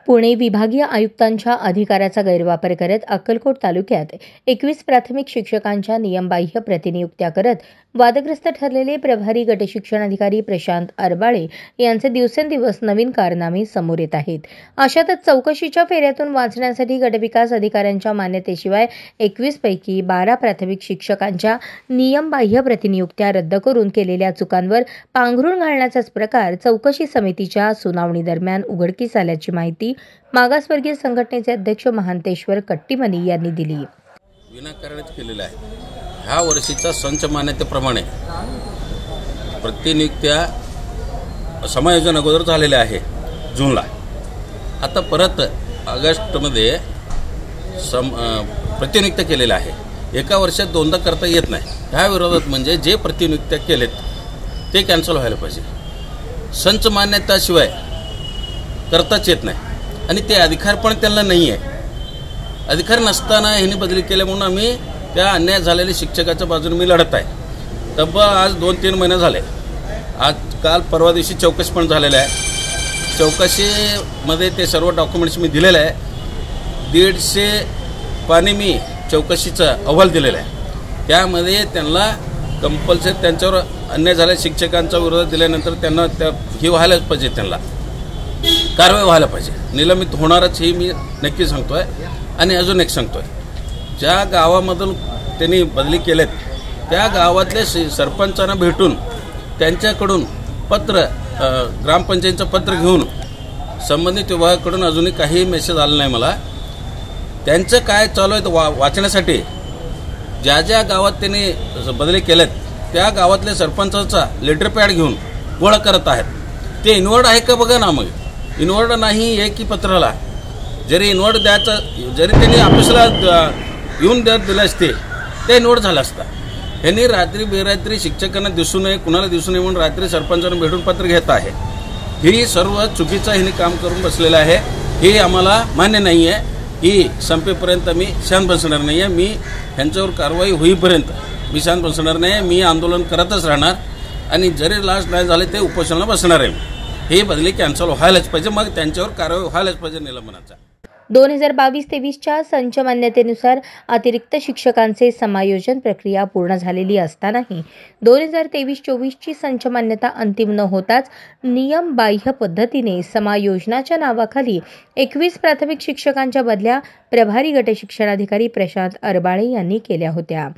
पुणे विभागीय आयुक्तांच्या अधिकाराचा गैरवापर करत अक्कलकोट तालुक्यात 21 प्राथमिक शिक्षकांच्या नियमबाह्य प्रतिनियुक्त्या करत वादग्रस्त ठरलेले प्रभारी गटशिक्षणाधिकारी प्रशांत अरबाळे यांचे दिवसेंदिवस नवीन कारनामे समोर येत आहेत. अशातच चौकशीच्या फेऱ्यातून वाचण्यासाठी गटविकास अधिकाऱ्यांच्या मान्यतेशिवाय 21 पैकी 12 प्राथमिक शिक्षकांच्या नियमबाह्य प्रतिनियुक्त्या रद्द करून केलेल्या चुकांवर पांघरूण घालण्याचाच प्रकार चौकशी समितीच्या सुनावणी दरम्यान उघडकीस आल्याची माहिती मागासवर्गीय संघटनेचे अध्यक्ष महांतेश्वर कट्टीमनी यांनी दिली. विनाकारणच केलेला आहे. ह्या वर्षीच्या संच मान्यतेप्रमाणे प्रतिनियुक्त्या समायोजन अगोदर झालेले आहे जूनला. आता परत ऑगस्टमध्ये प्रतिनियुक्त्या केलेल्या आहे. एका वर्षात दोनदा करता येत नाही. ह्या विरोधात म्हणजे जे प्रतिनियुक्त्या केलेत ते कॅन्सल व्हायला पाहिजे. संच मान्यताशिवाय करताच येत नाही आणि ते अधिकार पण त्यांना नाही आहे. अधिकार नसताना ह्यांनी बदली केल्या म्हणून आम्ही त्या अन्याय झालेल्या शिक्षकाच्या बाजूने मी लढत आहे. तब्बल आज 2-3 महिने झाले. आज काल परवा दिवशी चौकशी पण झालेलं आहे. चौकशीमध्ये ते सर्व डॉक्युमेंट्स मी दिलेले आहे. 150 पानी मी चौकशीचा अहवाल दिलेला आहे. त्यामध्ये त्यांना कंपल्सरी त्यांच्यावर अन्याय झालेल्या शिक्षकांचा विरोध दिल्यानंतर त्यांना हे व्हायलाच पाहिजे, त्यांना कारवाई व्हायला पाहिजे. निलंबित होणारच हे मी नक्की सांगतोय. आणि अजून एक सांगतोय, ज्या गावामधून त्यांनी बदली केलेत त्या गावातल्या सरपंचांना भेटून त्यांच्याकडून पत्र, ग्रामपंचायतीचं पत्र घेऊन संबंधित विभागाकडून अजूनही काही मेसेज आला नाही मला. त्यांचं काय चालू आहे वाचण्यासाठी ज्या ज्या गावात त्यांनी बदली केलेत त्या गावातल्या सरपंचाचा लेटर पॅड घेऊन गोळा करत आहेत. ते इन्व्हॉल्ड आहे का बघा ना. मग इन्व्हॉल्ड नाही आहे की पत्राला जरी इन्व्हॉल्ड द्यायचं, जरी त्यांनी ऑफिसला येऊन दिलं असते ते इन्व्हॉल्ड झालं असता. ह्यांनी रात्री बेरात्री शिक्षकांना दिसू नये, कुणाला दिसू नये म्हणून रात्री सरपंचांना भेटून पत्र घेत आहे. ही सर्व चुकीचं ह्यांनी काम करून बसलेलं आहे. हे आम्हाला मान्य नाही आहे. ही संपेपर्यंत मी शांत बसणार नाही आहे. मी ह्यांच्यावर कारवाई होईपर्यंत मी शांत बसणार नाही. मी आंदोलन करतच राहणार आणि जरी लास्ट नाही झाले ते उपोषणाला बसणार आहे. हे बदली कॅन्सल व्हायलाच पाहिजे. मग त्यांच्यावर कारवाई व्हायलाच पाहिजे निलंबनाचा. 2022-23च्या संच मान्यतेनुसार अतिरिक्त शिक्षकांचे समायोजन प्रक्रिया पूर्ण झालेली असतानाही 2023-24ची संच मान्यता अंतिम न होताच नियमबाह्य पद्धतीने समायोजनाच्या नावाखाली 21 प्राथमिक शिक्षकांच्या बदल्या प्रभारी गटशिक्षणाधिकारी प्रशांत अरबाळे यांनी केल्या होत्या.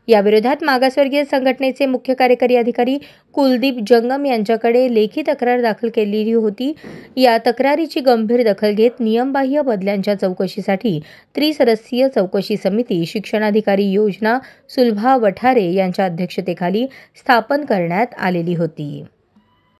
याविरोधात मागासवर्गीय संघटनेचे मुख्य कार्यकारी अधिकारी कुलदीप जंगम यांच्याकडे लेखी तक्रार दाखल केलेली होती. या तक्रारीची गंभीर दखल घेत नियमबाह्य बदल्यांच्या चौकशीसाठी त्रिसदस्यीय चौकशी समिती शिक्षणाधिकारी योजना सुलभा वठारे यांच्या अध्यक्षतेखाली स्थापन करण्यात आलेली होती.